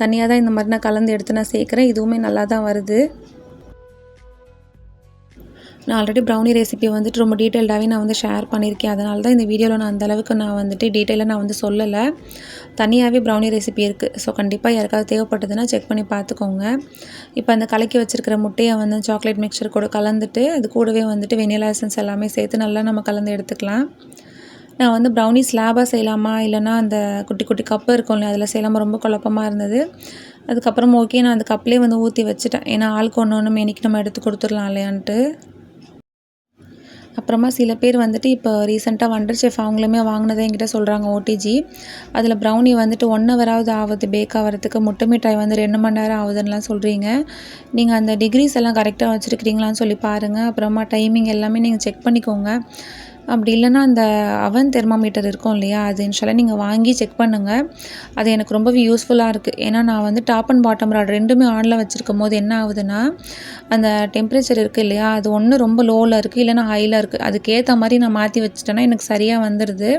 தனியாக தான் இந்த மாதிரி நான் கலந்து எடுத்து நான் சேர்க்குறேன். இதுவுமே நல்லா தான் வருது. நான் ஆல்ரெடி ப்ரௌனி ரெசிபி வந்துட்டு ரொம்ப டீட்டெயில்டாகவே நான் வந்து ஷேர் பண்ணியிருக்கேன். அதனால தான் இந்த வீடியோவில் நான் அந்தளவுக்கு நான் வந்துட்டு டீட்டெயிலாக நான் வந்து சொல்லலை. தனியாகவே ப்ரௌனி ரெசிபி இருக்குது. ஸோ கண்டிப்பாக யாருக்காவது தேவைப்பட்டதுன்னா செக் பண்ணி பார்த்துக்கோங்க. இப்போ அந்த கலக்கி வச்சுருக்கிற முட்டையை வந்து சாக்லேட் மிக்சர் கூட கலந்துட்டு அது கூடவே வந்துட்டு வெனிலா எசன்ஸ் எல்லாமே சேர்த்து நல்லா நம்ம கலந்து எடுத்துக்கலாம். நான் வந்து ப்ரௌனி ஸ்லாபாக செய்யலாமா இல்லைனா அந்த குட்டி குட்டி கப்பு இருக்கும் இல்லையா அதில் செய்யலாமா ரொம்ப குழப்பமாக இருந்தது. அதுக்கப்புறம் ஓகே நான் அந்த கப்லேயே வந்து ஊற்றி வச்சுட்டேன். ஏன்னா ஆளுக்கு ஒன்று ஒன்று மேனிக்கு நம்ம எடுத்து கொடுத்துடலாம் இல்லையான்ட்டு. அப்புறமா சில பேர் வந்துட்டு இப்போ ரீசெண்டாக வண்டர் செஃப் அவங்களுமே வாங்கினதை என்கிட்ட சொல்கிறாங்க ஓடிஜி. அதில் ப்ரௌனி வந்துட்டு 1 ஹவராவது ஆகுது பேக் ஆகிறதுக்கு. முட்டை மிட்டாய் வந்து 2 மணி நேரம் ஆகுதுன்னெலாம் சொல்கிறீங்க. நீங்கள் அந்த டிகிரிஸ் எல்லாம் கரெக்டாக வச்சுருக்கிறீங்களான்னு சொல்லி பாருங்கள். அப்புறமா டைமிங் எல்லாமே நீங்கள் செக் பண்ணிக்கோங்க. அப்படி இல்லைன்னா அந்த அவன் தெர்மாமீட்டர் இருக்கும் இல்லையா, அது இன்ஷால்லா நீங்கள் வாங்கி செக் பண்ணுங்கள். அது எனக்கு ரொம்பவே யூஸ்ஃபுல்லாக இருக்குது. ஏன்னா நான் வந்து டாப் அண்ட் பாட்டம் ராட் 2மே ஆனில் வச்சுருக்கும் போது என்ன ஆகுதுன்னா, அந்த டெம்பரேச்சர் இருக்குது இல்லையா, அது ஒன்று ரொம்ப லோவில் இருக்குது இல்லைனா ஹையில் இருக்குது. அதுக்கேற்ற மாதிரி நான் மாற்றி வச்சுட்டேன்னா எனக்கு சரியாக வந்துடுது.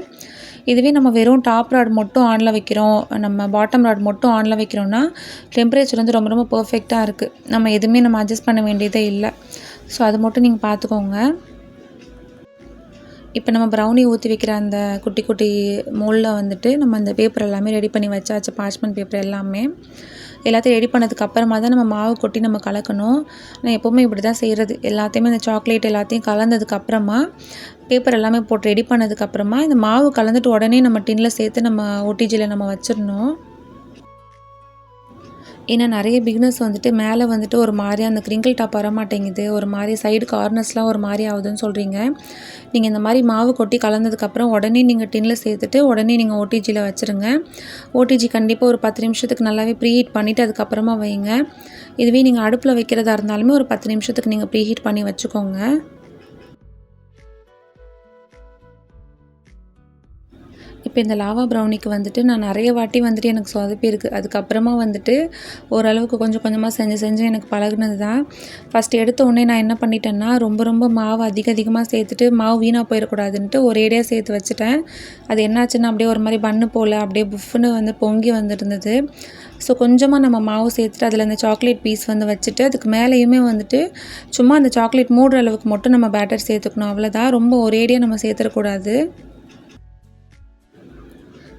இதுவே நம்ம வெறும் டாப் ராட் மட்டும் ஆனில் வைக்கிறோம், நம்ம பாட்டம் ராட் மட்டும் ஆனில் வைக்கிறோன்னா டெம்பரேச்சர் வந்து ரொம்ப ரொம்ப பர்ஃபெக்டாக இருக்குது. நம்ம எதுவுமே நம்ம அட்ஜஸ்ட் பண்ண வேண்டியதே இல்லை. ஸோ அது மட்டும் நீங்கள் பார்த்துக்கோங்க. இப்போ நம்ம ப்ரௌனி ஊற்றி வைக்கிற அந்த குட்டி குட்டி மோல்டில் வந்துட்டு நம்ம அந்த பேப்பர் எல்லாமே ரெடி பண்ணி வச்சாச்சு. பார்ச்மெண்ட் பேப்பர் எல்லாமே எல்லாத்தையும் ரெடி பண்ணதுக்கு அப்புறமா தான் நம்ம மாவு கொட்டி நம்ம கலக்கணும். நான் எப்போவுமே இப்படி தான் செய்கிறது. எல்லாத்தையுமே இந்த சாக்லேட் எல்லாத்தையும் கலந்ததுக்கப்புறமா பேப்பர் எல்லாமே போட்டு ரெடி பண்ணதுக்கப்புறமா இந்த மாவு கலந்துட்டு உடனே நம்ம டின்னில் சேர்த்து நம்ம ஓடிஜியில் நம்ம வச்சிடணும். ஏன்னா நிறைய பிகினர்ஸ் வந்துட்டு மேலே வந்துட்டு ஒரு மாதிரி அந்த கிரிங்கிள் டாப் வர மாட்டேங்குது, ஒரு மாதிரி சைடு கார்னர்ஸ்லாம் ஒரு மாதிரி ஆகுதுன்னு சொல்கிறீங்க. நீங்கள் இந்த மாதிரி மாவு கொட்டி கலந்ததுக்கப்புறம் உடனே நீங்கள் டின்னில் சேர்த்துட்டு உடனே நீங்கள் ஓடிஜியில் வச்சுருங்க. ஓடிஜி கண்டிப்பாக ஒரு 10 நிமிஷத்துக்கு நல்லாவே ப்ரீஹீட் பண்ணிவிட்டு அதுக்கப்புறமா வைங்க. இதுவே நீங்கள் அடுப்பில் வைக்கிறதா இருந்தாலுமே ஒரு 10 நிமிஷத்துக்கு நீங்கள் ப்ரீஹீட் பண்ணி வச்சுக்கோங்க. இப்போ இந்த லாவா ப்ரௌனிக்கு வந்துட்டு நான் நிறைய வாட்டி வந்துட்டு எனக்கு சொதப்பியிருக்கு. அதுக்கப்புறமா வந்துட்டு ஓரளவுக்கு கொஞ்சம் கொஞ்சமாக செஞ்சு எனக்கு பழகுனது தான். ஃபஸ்ட்டு எடுத்த உடனே நான் என்ன பண்ணிட்டேன்னா, ரொம்ப மாவு அதிகமாக சேர்த்துட்டு மாவு வீணாக போயிடக்கூடாதுன்ட்டு ஒரேடியாக சேர்த்து வச்சுட்டேன். அது என்னாச்சுன்னா அப்படியே ஒரு மாதிரி பன்னு போல் அப்படியே புஃப்னு வந்து பொங்கி வந்துருந்தது. ஸோ கொஞ்சமாக நம்ம மாவு சேர்த்துட்டு அதில் அந்த சாக்லேட் பீஸ் வந்து வச்சுட்டு அதுக்கு மேலேயுமே வந்துட்டு சும்மா அந்த சாக்லேட் மூடுற அளவுக்கு மட்டும் நம்ம பேட்டர் சேர்த்துக்கணும். அவ்வளோதான். ரொம்ப ஒரேடியாக நம்ம சேர்த்துடக்கூடாது.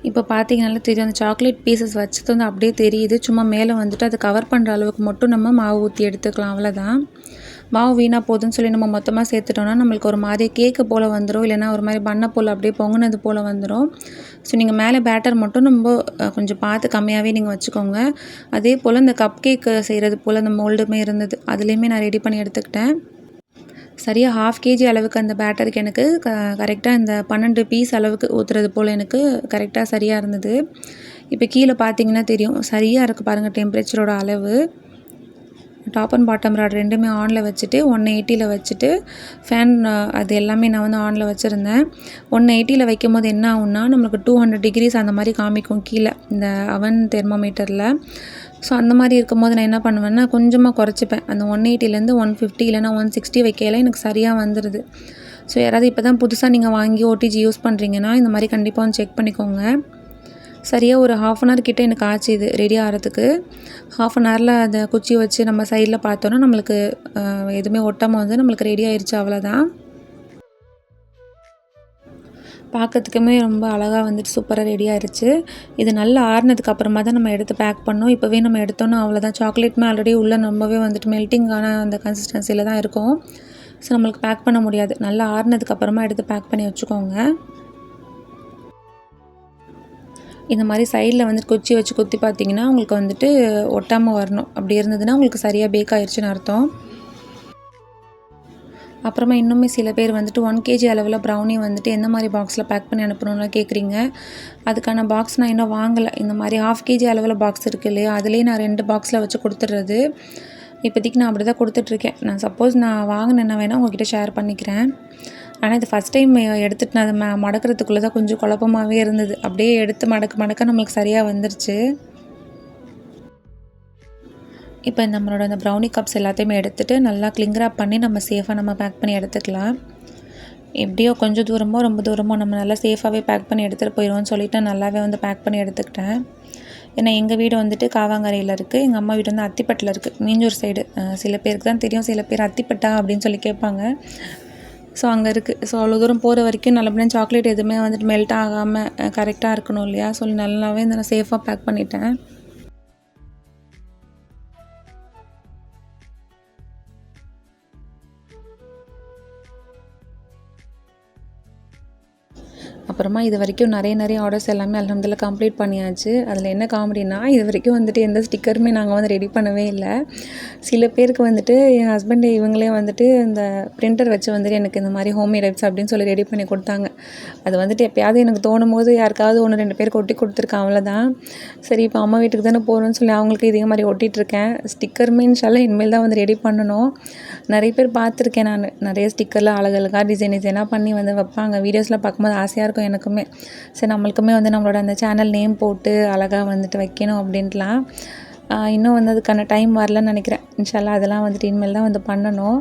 இப்போ பார்த்தீங்கனாலே தெரியும், அந்த சாக்லேட் பீசஸ் வச்சது வந்து அப்படியே தெரியுது. சும்மா மேலே வந்துட்டு அதை கவர் பண்ணுற அளவுக்கு மட்டும் நம்ம மாவு ஊற்றி எடுத்துக்கலாம். அவ்வளோதான். மாவு வீணாக போகுதுன்னு சொல்லி நம்ம மொத்தமாக சேர்த்துட்டோம்னா நம்மளுக்கு ஒரு மாதிரி கேக்கு போல் வந்துடும், இல்லைனா ஒரு மாதிரி பண்ணை போல் அப்படியே பொங்குனது போல் வந்துடும். ஸோ நீங்கள் மேலே பேட்டர் மட்டும் நம்ம கொஞ்சம் பார்த்து கம்மியாகவே நீங்கள் வச்சுக்கோங்க. அதே போல் இந்த கப் கேக்கு செய்கிறது போல் அந்த மோல்டுமே இருந்தது, அதுலேயுமே நான் ரெடி பண்ணி எடுத்துக்கிட்டேன். சரியாக 1/2 கேஜி அளவுக்கு அந்த பேட்டருக்கு எனக்கு கரெக்டாக இந்த 12 பீஸ் அளவுக்கு ஊற்றுறது போல் எனக்கு கரெக்டாக சரியாக இருந்தது. இப்போ கீழே பார்த்தீங்கன்னா தெரியும், சரியாக இருக்குது பாருங்கள் டெம்பரேச்சரோட அளவு. டாப் அண்ட் பாட்டம் ராட் 2மே ஆனில் வச்சுட்டு 180ல் வச்சுட்டு ஃபேன் அது எல்லாமே நான் வந்து ஆனில் வச்சுருந்தேன். 180ல் வைக்கும் போது என்ன ஆகும்னா நம்மளுக்கு 200 டிகிரிஸ் அந்த மாதிரி காமிக்கும் கீழே இந்த அவன் தெர்மோமீட்டரில். ஸோ அந்த மாதிரி இருக்கும்போது நான் என்ன பண்ணுவேன்னா கொஞ்சமாக குறைச்சிப்பேன். அந்த 180லேருந்து 150 இல்லைனா 160 வைக்கையில் எனக்கு சரியாக வந்துடுது. ஸோ யாராவது இப்போ தான் புதுசாக நீங்கள் வாங்கி ஓடிஜி யூஸ் பண்ணுறீங்கன்னா இந்த மாதிரி கண்டிப்பாக வந்து செக் பண்ணிக்கோங்க. சரியாக ஒரு 1/2 அன் ஹவர் கிட்டே எனக்கு ஆச்சு இது ரெடி ஆகிறதுக்கு. 1/2 அன் ஹவரில் அந்த குச்சி வச்சு நம்ம சைடில் பார்த்தோன்னா நம்மளுக்கு எதுவுமே ஒட்டாமல் வந்து நம்மளுக்கு ரெடி ஆயிடுச்சு. அவ்வளோதான். பார்க்கறதுக்குமே ரொம்ப அழகாக வந்துட்டு சூப்பராக ரெடி ஆயிடுச்சு. இது நல்லா ஆறுனதுக்கு அப்புறமா தான் நம்ம எடுத்து பேக் பண்ணோம். இப்போவே நம்ம எடுத்தோன்னா அவ்வளோதான். சாக்லேட்டுமே ஆல்ரெடி உள்ளே ரொம்பவே வந்துட்டு மெல்ட்டிங்கான அந்த கன்சிஸ்டன்சியில் தான் இருக்கும். ஸோ நம்மளுக்கு பேக் பண்ண முடியாது. நல்லா ஆறுனதுக்கு அப்புறமா எடுத்து பேக் பண்ணி வச்சுக்கோங்க. இந்த மாதிரி சைடில் வந்துட்டு குச்சி வச்சு குத்தி பார்த்தீங்கன்னா உங்களுக்கு வந்துட்டு ஒட்டாமல் வரணும். அப்படி இருந்ததுன்னா உங்களுக்கு சரியாக பேக் ஆயிடுச்சுன்னு அர்த்தம். அப்புறமா இன்னுமே சில பேர் வந்துட்டு 1 kg அளவில் ப்ரௌனி வந்துட்டு எந்த மாதிரி பாக்ஸில் பேக் பண்ணி அனுப்பணும்லாம் கேட்குறீங்க. அதுக்கான பாக்ஸ் நான் இன்னும் வாங்கலை. இந்த மாதிரி 1/2 kg அளவில் பாக்ஸ் இருக்குது இல்லையா, அதுலேயே நான் 2 பாக்ஸில் வச்சு கொடுத்துட்றது. இப்போதைக்கு நான் அப்படி தான் கொடுத்துட்ருக்கேன். நான் சப்போஸ் நான் வாங்கினேன்னா வேணால் உங்கள்கிட்ட ஷேர் பண்ணிக்கிறேன். ஆனால் இது ஃபஸ்ட் டைம் எடுத்துகிட்டு நான் அதை மடக்கிறதுக்குள்ளே தான் கொஞ்சம் குழப்பமாகவே இருந்தது. அப்படியே எடுத்து மடக்க நம்மளுக்கு சரியாக வந்துருச்சு. இப்போ நம்மளோட அந்த ப்ரௌனி கப்ஸ் எல்லாத்தையுமே எடுத்துகிட்டு நல்லா கிளிங் ராப் பண்ணி நம்ம சேஃபாக நம்ம பேக் பண்ணி எடுத்துக்கலாம். எப்படியோ கொஞ்சம் தூரமோ ரொம்ப தூரமோ நம்ம நல்லா சேஃபாகவே பேக் பண்ணி எடுத்துகிட்டு போயிடுவோம்னு சொல்லிவிட்டு நல்லாவே வந்து பேக் பண்ணி எடுத்துக்கிட்டேன். ஏன்னா எங்கள் வீடு வந்துட்டு காவாங்கரையில் இருக்குது, எங்கள் அம்மா வீடு வந்து அத்திப்பட்டில் இருக்குது, மீஞ்சூர் சைடு. சில பேருக்கு தான் தெரியும், சில பேர் அத்திப்பட்டா அப்படின்னு சொல்லி கேட்பாங்க. ஸோ அங்கே இருக்குது. ஸோ அவ்வளோ தூரம் போகிற வரைக்கும் நல்லபடியாக சாக்லேட் எதுவுமே வந்துட்டு மெல்ட் ஆகாமல் கரெக்டாக இருக்கணும் இல்லையா, சொல்லி நல்லாவே நான் சேஃபாக பேக் பண்ணிட்டேன். அப்புறமா இது வரைக்கும் நிறைய ஆர்டர்ஸ் எல்லாமே அல்ஹம்துலில்லாஹ் கம்ப்ளீட் பண்ணியாச்சு. அதில் என்ன காமெடினா, இது வரைக்கும் வந்துட்டு எந்த ஸ்டிக்கருமே நாங்கள் வந்து ரெடி பண்ணவே இல்லை. சில பேருக்கு வந்துட்டு என் ஹஸ்பண்ட் இவங்களே வந்துட்டு இந்த பிரிண்டர் வச்சு வந்துட்டு எனக்கு இந்த மாதிரி ஹோம்மேட் ரைப்ஸ் அப்படின்னு சொல்லி ரெடி பண்ணி கொடுத்தாங்க. அது வந்துட்டு எப்போயாவது எனக்கு தோணும் போது யாருக்காவது 1-2 பேருக்கு ஒட்டி கொடுத்துருக்கேன், அவ்வளோதான். சரி இப்போ அம்மா வீட்டுக்கு தானே போகிறோன்னு சொல்லி அவங்களுக்கு இதே மாதிரி ஒட்டிகிட்ருக்கேன். ஸ்டிக்கருமே இன்ஷால்லா இனிமேல் தான் வந்து ரெடி பண்ணணும். நிறைய பேர் பார்த்துருக்கேன் நான், நிறைய ஸ்டிக்கர்லாம் அழகழகாக டிசைனாக பண்ணி வந்து வைப்பாங்க. வீடியோஸில் பார்க்கும்போது ஆசையாக இருக்கும் எனக்குமே. சரி நம்மளுக்குமே வந்து நம்மளோட அந்த சேனல் நேம் போட்டு அழகாக வந்துட்டு வைக்கணும் அப்படின்ட்டுலாம். இன்னும் வந்து அதுக்கான டைம் வரலன்னு நினைக்கிறேன். இன்ஷால்லா அதெல்லாம் வந்துட்டு இனிமேல் தான் வந்து பண்ணணும்.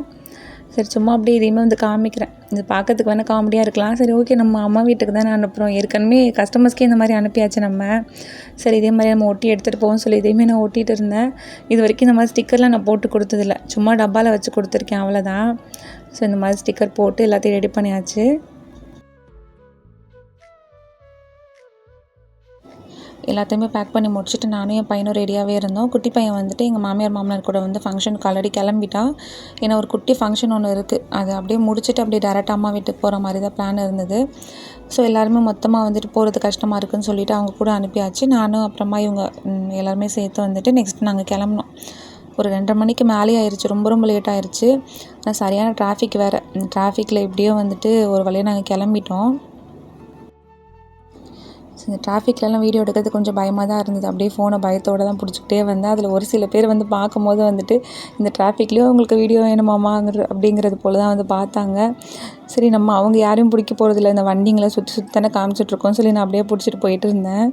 சரி சும்மா அப்படியே இதையுமே வந்து காமிக்கிறேன். இது பார்க்கறதுக்கு வேணால் காமெடியாக இருக்கலாம். சரி ஓகே, நம்ம அம்மா வீட்டுக்கு தானே அனுப்புகிறோம், ஏற்கனவே கஸ்டமர்ஸ்க்கே இந்த மாதிரி அனுப்பியாச்சு நம்ம. சரி இதே மாதிரி நம்ம ஒட்டி எடுத்துகிட்டு போவோம்னு சொல்லி இதையுமே நான் ஒட்டிகிட்டு இருந்தேன். இது வரைக்கும் இந்த மாதிரி ஸ்டிக்கர்லாம் நான் போட்டு கொடுத்ததில்ல, சும்மா டப்பாவில் வச்சு கொடுத்துருக்கேன், அவ்வளோதான். ஸோ இந்த மாதிரி ஸ்டிக்கர் போட்டு எல்லாத்தையும் ரெடி பண்ணியாச்சு. எல்லாத்தையுமே பேக் பண்ணி முடிச்சுட்டு நானும் என் பையனும் ரெடியாகவே இருந்தோம். குட்டி பையன் வந்துட்டு எங்கள் மாமியார் மாமனார் கூட வந்து ஃபங்க்ஷனுக்கு ஆல்ரெடி கிளம்பிட்டான். ஏன்னா ஒரு குட்டி ஃபங்க்ஷன் ஒன்று இருக்குது, அது அப்படியே முடிச்சுட்டு அப்படியே டேரெக்டாக அம்மா வீட்டுக்கு போகிற மாதிரி தான் பிளான் இருந்தது. ஸோ எல்லாருமே மொத்தமாக வந்துட்டு போகிறது கஷ்டமாக இருக்குதுன்னு சொல்லிவிட்டு அவங்க கூட அனுப்பியாச்சு. நானும் அப்புறமா இவங்க எல்லாருமே சேர்த்து வந்துட்டு நெக்ஸ்ட் நாங்கள் கிளம்புனோம். ஒரு 2:30 மணிக்கு மேலே ஆயிடுச்சு, ரொம்ப லேட் ஆயிடுச்சு. ஆனால் சரியான டிராஃபிக் வேறு. டிராஃபிக்கில் எப்படியோ வந்துட்டு ஒரு வழியாக நாங்கள் கிளம்பிட்டோம். இந்த டிராஃபிக்லலாம் வீடியோ எடுக்கிறது கொஞ்சம் பயமாக தான் இருந்தது. அப்படியே ஃபோனை பயத்தோடு தான் பிடிச்சிக்கிட்டே வந்தேன். அதில் ஒரு சில பேர் வந்து பார்க்கும்போது வந்துட்டு இந்த டிராஃபிக்லேயும் உங்களுக்கு வீடியோ வேணுமாமாங்கிற அப்படிங்கிறது போல் தான் வந்து பார்த்தாங்க. சரி நம்ம அவங்க யாரையும் பிடிக்க போகிறதில்ல, இந்த வண்டிங்களை சுற்றி தானே காமிச்சிட்ருக்கோன்னு சொல்லி நான் அப்படியே பிடிச்சிட்டு போயிட்டு இருந்தேன்.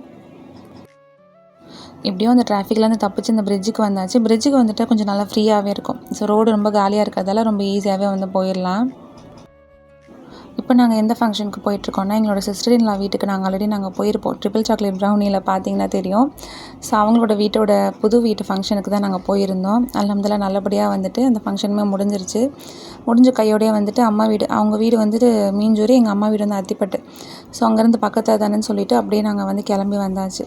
எப்படியோ அந்த டிராஃபிக்லேருந்து தப்பிச்சு இந்த பிரிட்ஜுக்கு வந்தாச்சு. பிரிட்ஜுக்கு வந்துட்டு கொஞ்சம் நல்லா ஃப்ரீயாகவே இருக்கும். ஸோ ரோடு ரொம்ப காலியாக இருக்கிறதால ரொம்ப ஈஸியாகவே வந்து போயிடலாம். இப்போ நாங்கள் எந்த ஃபங்க்ஷனுக்கு போயிட்டுருக்கோன்னா, எங்களோட சிஸ்டர் இன் லா வீட்டுக்கு நாங்கள் போயிருப்போம். ட்ரிபிள் சாக்லேட் ப்ரௌனியில் பார்த்தீங்கன்னா தெரியும். ஸோ அவங்களோட வீட்டோட புது வீட்டு ஃபங்க்ஷனுக்கு தான் நாங்கள் போயிருந்தோம். அல்ஹம்துலில்லாஹ் நல்லபடியாக வந்துட்டு அந்த ஃபங்க்ஷனுமே முடிஞ்சிருச்சு. முடிஞ்ச கையோடையே வந்துட்டு அம்மா வீடு, அவங்க வீடு வந்துட்டு மீஞ்சூர், எங்கள் அம்மா வீடு வந்து அத்திப்பட்டு. ஸோ அங்கேருந்து பக்கத்தில் தானேன்னு சொல்லிவிட்டு அப்படியே நாங்கள் வந்து கிளம்பி வந்தாச்சு.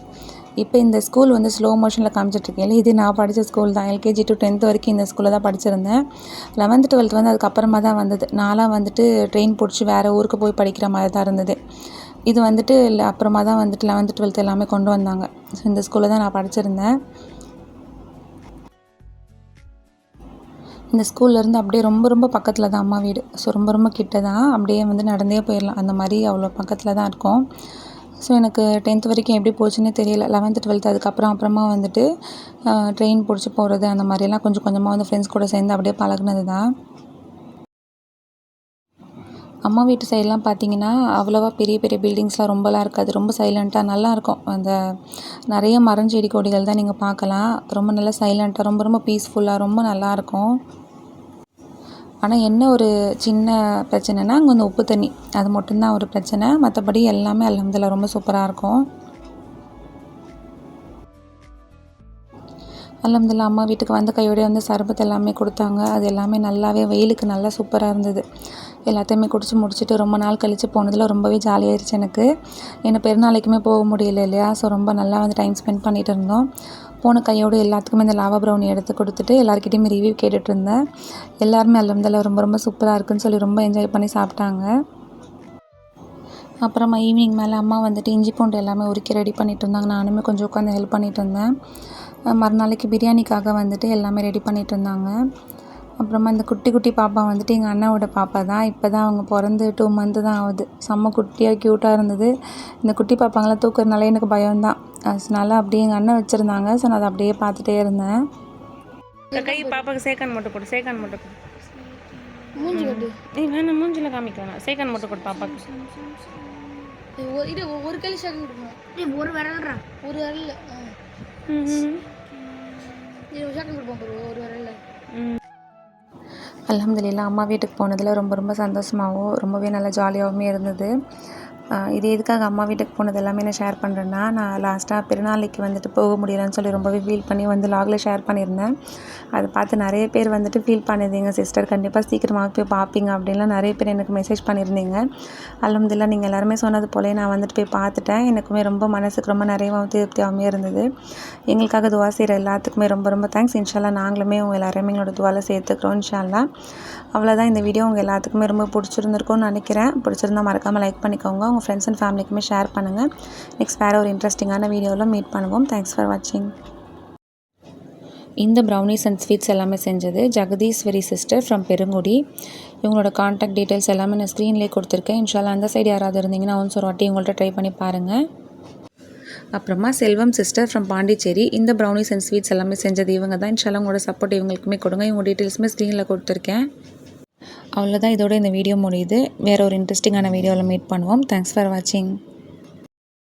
இப்போ இந்த ஸ்கூல் வந்து ஸ்லோ மோஷனில் காமிச்சிட்ருக்கேன். இது நான் படித்த ஸ்கூல் தான். எல்கேஜி டு 10th வரைக்கும் இந்த ஸ்கூலில் தான் படிச்சிருந்தேன். 11th 12th வந்து அதுக்கப்புறமா தான் வந்தது. நான்லாம் வந்துட்டு ட்ரெயின் பிடிச்சி வேறு ஊருக்கு போய் படிக்கிற மாதிரி தான் இருந்தது. இது வந்துட்டு அப்புறமா தான் வந்துட்டு 11th 12th எல்லாமே கொண்டு வந்தாங்க. ஸோ இந்த ஸ்கூலில் தான் நான் படிச்சிருந்தேன். இந்த ஸ்கூல்லேருந்து அப்படியே ரொம்ப பக்கத்தில் தான் அம்மா வீடு. ஸோ ரொம்ப கிட்ட தான், அப்படியே வந்து நடந்தே போயிடலாம், அந்த மாதிரி அவ்வளோ பக்கத்தில் தான் இருக்கும். ஸோ எனக்கு 10th வரைக்கும் எப்படி போச்சுன்னே தெரியல. 11th 12th அப்புறமா வந்துட்டு ட்ரெயின் பிடிச்சி போகிறது அந்த மாதிரியெல்லாம் கொஞ்சம் கொஞ்சமாக வந்து ஃப்ரெண்ட்ஸ் கூட சேர்ந்து அப்படியே பழகுனது தான். அம்மா வீட்டு சைடெலாம் பார்த்திங்கன்னா அவ்வளோவா பெரிய பில்டிங்ஸ்லாம் ரொம்பலாம் இருக்காது. ரொம்ப சைலண்ட்டாக நல்லாயிருக்கும். அந்த நிறைய மரம் செடி கொடிகள் தான் நீங்கள் பார்க்கலாம். ரொம்ப நல்லா சைலண்ட்டாக ரொம்ப பீஸ்ஃபுல்லாக ரொம்ப நல்லாயிருக்கும். ஆனால் என்ன ஒரு சின்ன பிரச்சனைனா, அங்கே வந்து உப்பு தண்ணி, அது மட்டும்தான் ஒரு பிரச்சனை. மற்றபடி எல்லாமே அல்ஹம்துலில்லாஹ் ரொம்ப சூப்பராக இருக்கும். அல்ஹம்துலில்லாஹ் அம்மா வீட்டுக்கு வந்த கையோடய வந்து சர்பத் எல்லாமே கொடுத்தாங்க. அது எல்லாமே நல்லாவே வெயிலுக்கு நல்லா சூப்பராக இருந்தது. எல்லாத்தையுமே குடிச்சு முடிச்சுட்டு ரொம்ப நாள் கழித்து போனதில் ரொம்பவே ஜாலியாகிடுச்சு எனக்கு. ஏன்னா பெருநாளைக்குமே போக முடியல இல்லையா. ஸோ ரொம்ப நல்லா வந்து டைம் ஸ்பெண்ட் பண்ணிகிட்டு இருந்தோம். போன கையோடு எல்லாத்துக்குமே இந்த லாவா ப்ரௌனி எடுத்து கொடுத்துட்டு எல்லாருக்கிட்டையுமே ரிவ்யூ கேட்டுட்டு இருந்தேன். எல்லாருமே அல்ஹம்துலில்லாஹ் ரொம்ப சூப்பராக இருக்குன்னு சொல்லி ரொம்ப என்ஜாய் பண்ணி சாப்பிட்டாங்க. அப்புறமா ஈவினிங் மேலே அம்மா வந்துட்டு இஞ்சி பூண்டு எல்லாமே உரிக்க ரெடி பண்ணிகிட்டு இருந்தாங்க. நானுமே கொஞ்சம் உட்காந்து ஹெல்ப் பண்ணிகிட்டு இருந்தேன். மறுநாளைக்கு பிரியாணிக்காக வந்துட்டு எல்லாமே ரெடி பண்ணிகிட்டு இருந்தாங்க. அப்புறமா இந்த குட்டி குட்டி பாப்பா வந்துட்டு எங்கள் அண்ணாவோட பாப்பா தான். இப்போ தான் அவங்க பிறந்து 2 மந்த்து தான் ஆகுது. செம்ம குட்டியாக க்யூட்டாக இருந்தது. இந்த குட்டி பாப்பாங்களாம் தூக்குறதுனால எனக்கு பயம்தான். அதனால அப்படியே எங்கள் அண்ணன் வச்சுருந்தாங்க. ஸோ நான் அதை அப்படியே பார்த்துட்டே இருந்தேன். கை பாப்பாவுக்கு சேக்கான் மட்டும் போடு, சேக்கான் மட்டும் போடு. மூஞ்சி கட்டு. வேணாம், மூஞ்சில் காமிக்க வேணாம், சேக்கான் மட்டும் போடு பாப்பாவுக்கு. இது ஒரு கையில் ஷேக்கன் கொடுக்கணும். ஒரு விரல்றா, ஒரு விரல். இது ஷேக்கன் கொடுப்போம் பாரு, ஒரு விரலில். அல்ஹம்துலில்லாஹ் அம்மா வீட்டுக்கு போனதில் ரொம்ப ரொம்ப சந்தோஷமாகவும் ரொம்பவே நல்லா ஜாலியாகவுமே இருந்தது. இது எதுக்காக அம்மா வீட்டுக்கு போனது எல்லாமே நான் ஷேர் பண்ணுறேன்னா, நான் லாஸ்ட்டாக பெருநாளைக்கு வந்துட்டு போக முடியலன்னு சொல்லி ரொம்பவே ஃபீல் பண்ணி வந்து லாகில் ஷேர் பண்ணியிருந்தேன். அதை பார்த்து நிறைய பேர் வந்துட்டு ஃபீல் பண்ணியிருந்தீங்க, சிஸ்டர் கண்டிப்பாக சீக்கிரமாக போய் பார்ப்பீங்க அப்படின்லாம் நிறைய பேர் எனக்கு மெசேஜ் பண்ணியிருந்தீங்க. அல்ஹம்துலில்லாஹ் நீங்கள் எல்லாருமே சொன்னது போலே நான் வந்துட்டு போய் பார்த்துட்டேன். எனக்குமே ரொம்ப மனசுக்கு ரொம்ப நிறைவாகவும் திருப்தியாகவுமே இருந்தது. எங்களுக்காக துவா செய்கிற எல்லாத்துக்குமே ரொம்ப ரொம்ப தேங்க்ஸ். இன்ஷால்லா நாங்களுமே உங்கள் எல்லாருமே எங்களோட துவாவில் சேர்த்துக்கிறோம் இன்ஷால்லா. அவ்வளோதான், இந்த வீடியோ உங்கள் எல்லாத்துக்குமே ரொம்ப பிடிச்சிருந்துருக்கும்னு நினைக்கிறேன். பிடிச்சிருந்தால் மறக்காமல் லைக் பண்ணிக்கோங்க. உங்கள் ஃப்ரெண்ட்ஸ் அண்ட் ஃபேமிலிக்குமே ஷேர் பண்ணுங்கள். நெக்ஸ்ட் வேறு ஒரு இன்ட்ரெஸ்டிங்கான வீடியோவில் மீட் பண்ணுவோம். தேங்க்ஸ் ஃபார் வாட்சிங். இந்த ப்ரௌனிஸ் அண்ட் ஸ்வீட்ஸ் எல்லாமே செஞ்சது ஜெகதீஸ்வரி சிஸ்டர் ஃப்ரம் பெருங்குடி. இவங்களோட கான்டாக்ட் டீட்டெயில்ஸ் எல்லாமே நான் ஸ்க்ரீன்லேயே கொடுத்துருக்கேன். இன்ஷால்லா அந்த சைடு யாராவது இருந்தீங்கன்னா ஒன்ஸ் ஒரு வாட்டி உங்கள்கிட்ட ட்ரை பண்ணி பாருங்கள். அப்புறமா செல்வம் சிஸ்டர் ஃப்ரம் பாண்டிச்சேரி. இந்த ப்ரௌனிஸ் அண்ட் ஸ்வீட்ஸ் எல்லாமே செஞ்சது இவங்க தான். இன்ஷால்லா உங்களோட சப்போர்ட் இவங்களுக்குமே கொடுங்க. இவங்க டீட்டெயில்ஸுமே ஸ்க்ரீனில் கொடுத்துருக்கேன். அவ்வளோதான், இதோட இந்த வீடியோ முடியுது. வேறு ஒரு இன்ட்ரெஸ்டிங்கான வீடியோவில் மீட் பண்ணுவோம். தேங்க்ஸ் ஃபார் வாட்சிங்.